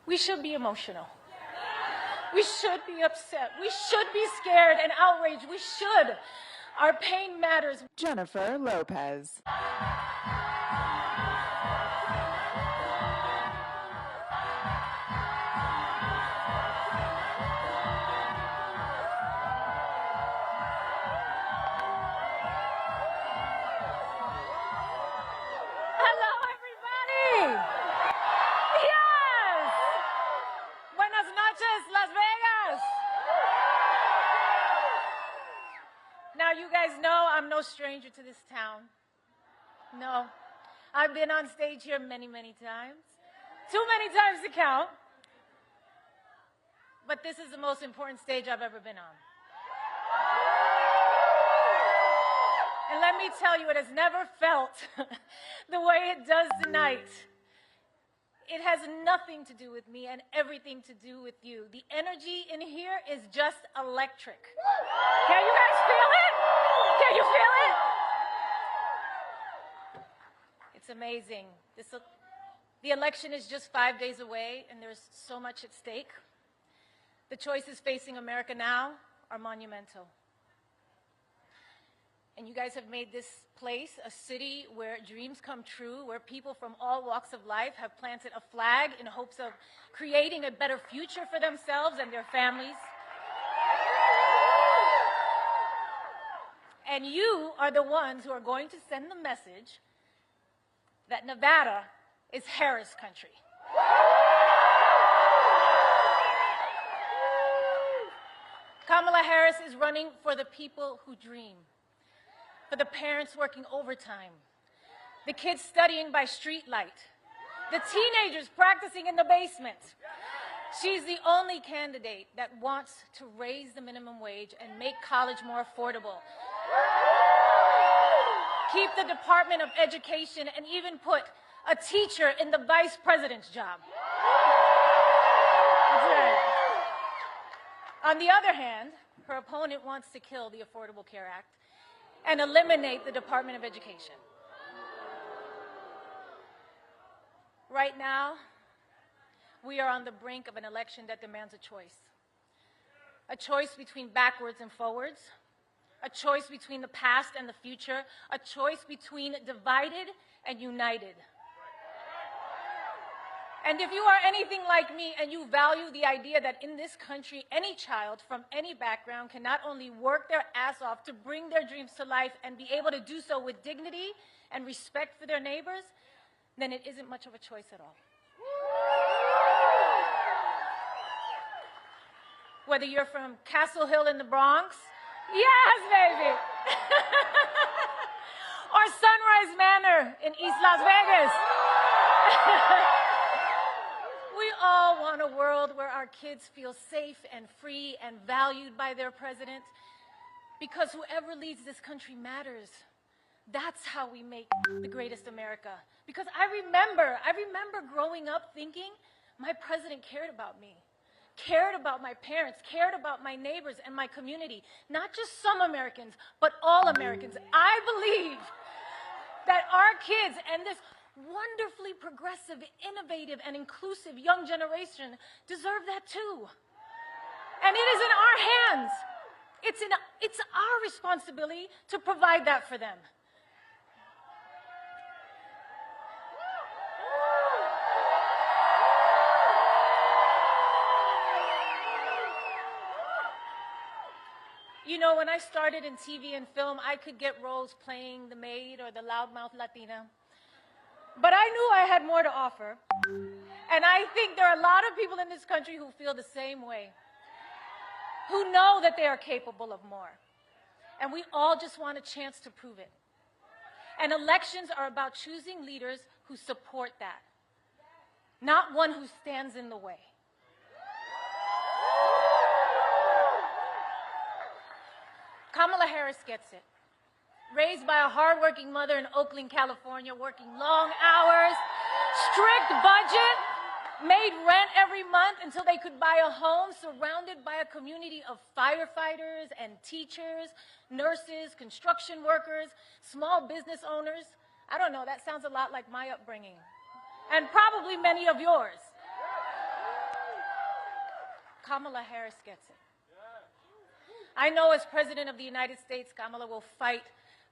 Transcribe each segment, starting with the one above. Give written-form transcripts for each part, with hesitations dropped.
We should be emotional. We should be upset. We should be scared and outraged. We should. Our pain matters. Jennifer Lopez. Hello, everybody. Yes. Buenas noches, Las Vegas. Now, you guys know I'm no stranger to this town. No. I've been on stage here many, many times. Too many times to count. But this is the most important stage I've ever been on. And let me tell you, it has never felt the way it does tonight. It has nothing to do with me and everything to do with you. The energy in here is just electric. Can you guys feel it? Can you feel it? It's amazing. The election is just 5 days away, and there's so much at stake. The choices facing America now are monumental. And you guys have made this place a city where dreams come true, where people from all walks of life have planted a flag in hopes of creating a better future for themselves and their families. And you are the ones who are going to send the message that Nevada is Harris country. Kamala Harris is running for the people who dream, for the parents working overtime, the kids studying by streetlight, the teenagers practicing in the basement. She's the only candidate that wants to raise the minimum wage and make college more affordable, keep the Department of Education, and even put a teacher in the vice president's job. That's right. On the other hand, her opponent wants to kill the Affordable Care Act and eliminate the Department of Education. Right now, we are on the brink of an election that demands a choice between backwards and forwards, a choice between the past and the future, a choice between divided and united. And if you are anything like me and you value the idea that in this country, any child from any background can not only work their ass off to bring their dreams to life and be able to do so with dignity and respect for their neighbors, then it isn't much of a choice at all. Whether you're from Castle Hill in the Bronx, yes, baby, or Sunrise Manor in East Las Vegas. We all want a world where our kids feel safe and free and valued by their president, because whoever leads this country matters. That's how we make the greatest America. Because I remember growing up thinking my president cared about me, cared about my parents, cared about my neighbors and my community. Not just some Americans, but all Americans. I believe that our kids and this wonderfully progressive, innovative, and inclusive young generation deserve that too. And it is in our hands. It's our responsibility to provide that for them. You know, when I started in TV and film, I could get roles playing the maid or the loudmouth Latina. But I knew I had more to offer. And I think there are a lot of people in this country who feel the same way, who know that they are capable of more. And we all just want a chance to prove it. And elections are about choosing leaders who support that, not one who stands in the way. Kamala Harris gets it. Raised by a hardworking mother in Oakland, California, working long hours, strict budget, made rent every month until they could buy a home, surrounded by a community of firefighters and teachers, nurses, construction workers, small business owners. I don't know, that sounds a lot like my upbringing, and probably many of yours. Kamala Harris gets it. I know as President of the United States, Kamala will fight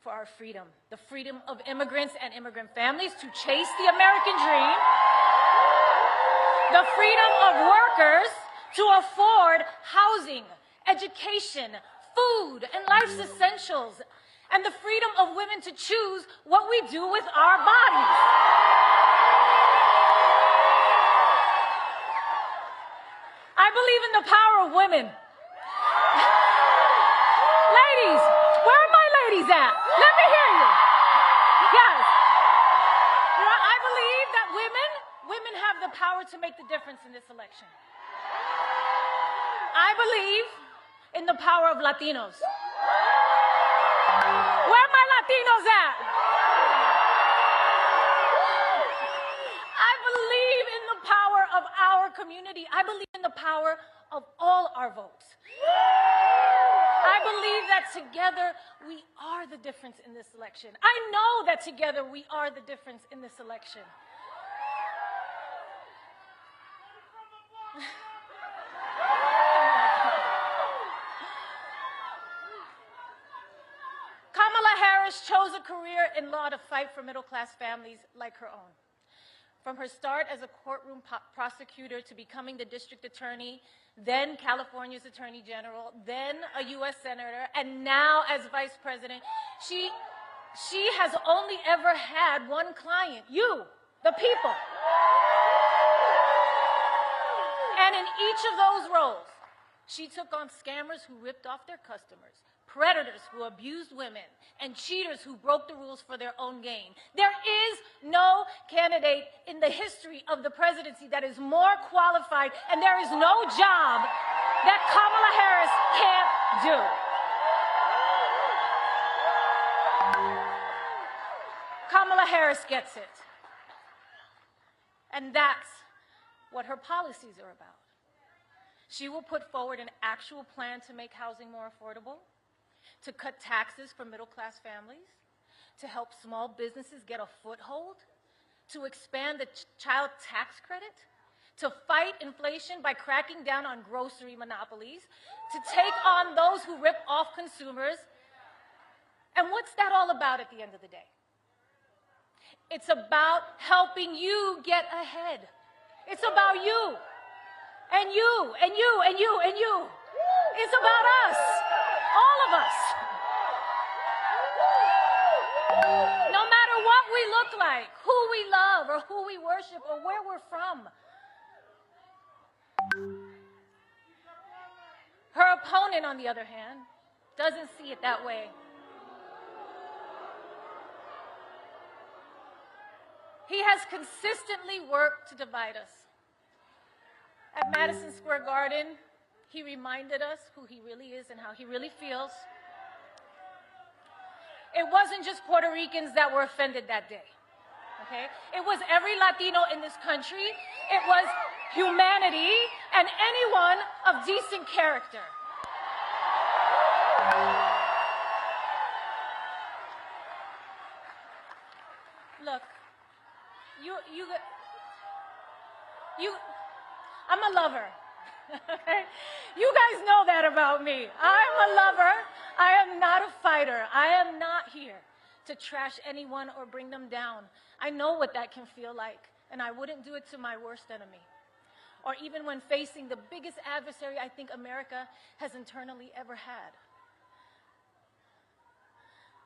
for our freedom, the freedom of immigrants and immigrant families to chase the American dream, the freedom of workers to afford housing, education, food, and life's essentials, and the freedom of women to choose what we do with our bodies. I believe in the power of women. Ladies, where are my ladies at? Let me hear you. Yes. I believe that women have the power to make the difference in this election. I believe in the power of Latinos. Where are my Latinos at? I believe in the power of our community. I believe in the power of all our votes. I believe that together we are the difference in this election. I know that together we are the difference in this election. Kamala Harris chose a career in law to fight for middle-class families like her own. From her start as a courtroom prosecutor to becoming the district attorney, then California's attorney general, then a U.S. senator, and now as vice president, she has only ever had one client, you, the people. And in each of those roles, she took on scammers who ripped off their customers, predators who abused women, and cheaters who broke the rules for their own gain. There is no candidate in the history of the presidency that is more qualified, and there is no job that Kamala Harris can't do. Kamala Harris gets it. And that's what her policies are about. She will put forward an actual plan to make housing more affordable, to cut taxes for middle-class families, to help small businesses get a foothold, to expand the child tax credit, to fight inflation by cracking down on grocery monopolies, to take on those who rip off consumers. And what's that all about at the end of the day? It's about helping you get ahead. It's about you, and you, and you, and you, and you. It's about us, all of us. No matter what we look like, who we love, or who we worship, or where we're from. Her opponent, on the other hand, doesn't see it that way. He has consistently worked to divide us. At Madison Square Garden, he reminded us who he really is and how he really feels. It wasn't just Puerto Ricans that were offended that day, okay? It was every Latino in this country. It was humanity and anyone of decent character. Look, I'm a lover. You guys know that about me. I'm a lover. I am not a fighter. I am not here to trash anyone or bring them down. I know what that can feel like, and I wouldn't do it to my worst enemy, or even when facing the biggest adversary I think America has internally ever had.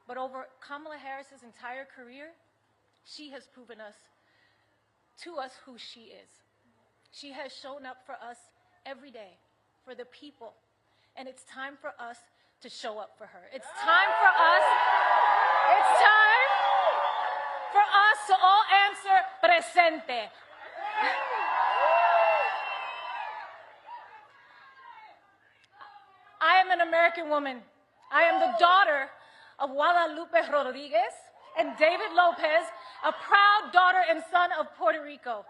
But over Kamala Harris's entire career, she has proven to us who she is. She has shown up for us every day, for the people. And it's time for us to show up for her. It's time for us to all answer presente. I am an American woman. I am the daughter of Guadalupe Rodriguez and David Lopez, a proud daughter and son of Puerto Rico.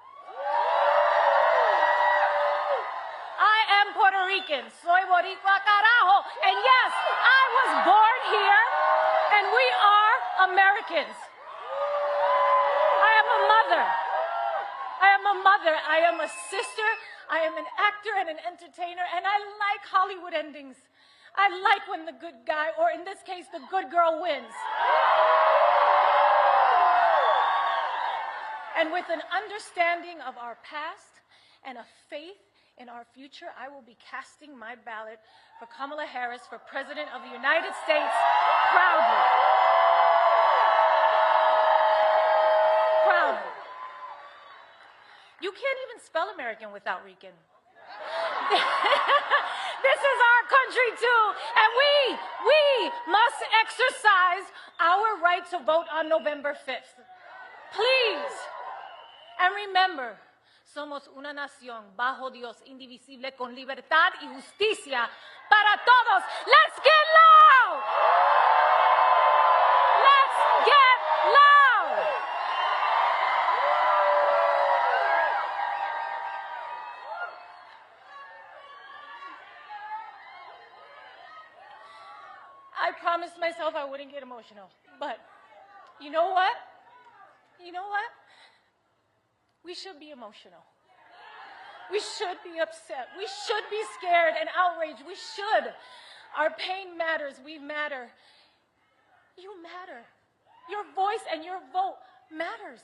I am Puerto Rican. Soy Boricua carajo. And yes, I was born here, and we are Americans. I am a mother. I am a sister. I I am an actor and an entertainer, and I like Hollywood endings. I like when the good guy, or in this case, the good girl wins. And with an understanding of our past and a faith in our future, I will be casting my ballot for Kamala Harris for President of the United States proudly. Proudly. You can't even spell American without Rican. This is our country too, and we must exercise our right to vote on November 5th. Please. And remember, somos una nación bajo Dios, indivisible, con libertad y justicia para todos. Let's get loud! Let's get loud! I promised myself I wouldn't get emotional, but you know what? You know what? We should be emotional. We should be upset. We should be scared and outraged. We should. Our pain matters. We matter. You matter. Your voice and your vote matters.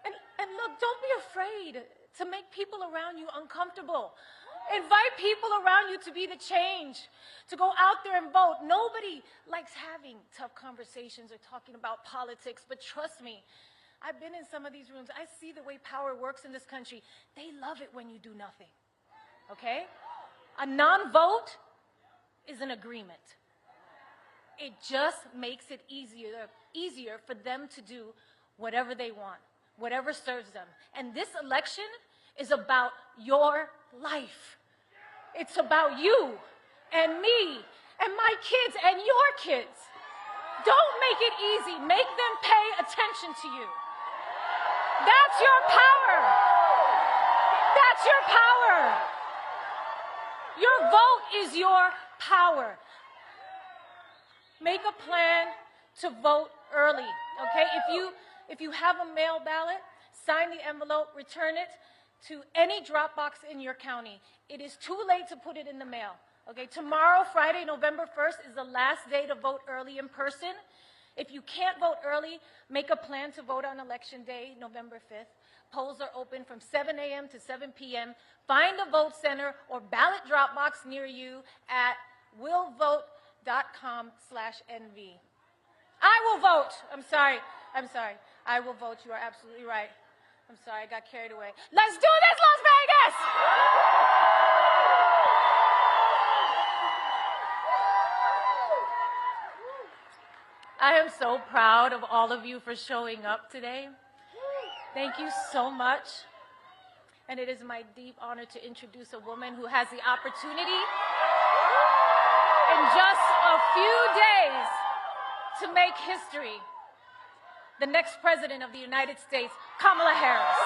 And look, don't be afraid to make people around you uncomfortable. Invite people around you to be the change, to go out there and vote. Nobody likes having tough conversations or talking about politics, but trust me, I've been in some of these rooms. I see the way power works in this country. They love it when you do nothing, okay? A non-vote is an agreement. It just makes it easier for them to do whatever they want, whatever serves them. And this election is about your life. It's about you and me and my kids and your kids. Don't make it easy. Make them pay attention to you. That's your power. That's your power. Your vote is your power. Make a plan to vote early, okay? If you have a mail ballot, sign the envelope, return it to any drop box in your county. It is too late to put it in the mail, okay? Tomorrow, Friday, November 1st, is the last day to vote early in person. If you can't vote early, make a plan to vote on Election Day, November 5th. Polls are open from 7 a.m. to 7 p.m. Find a vote center or ballot drop box near you at willvote.com/NV. I will vote. I'm sorry. I will vote. You are absolutely right. I'm sorry, I got carried away. Let's do this, Las Vegas! I am so proud of all of you for showing up today. Thank you so much. And it is my deep honor to introduce a woman who has the opportunity in just a few days to make history. The next president of the United States, Kamala Harris.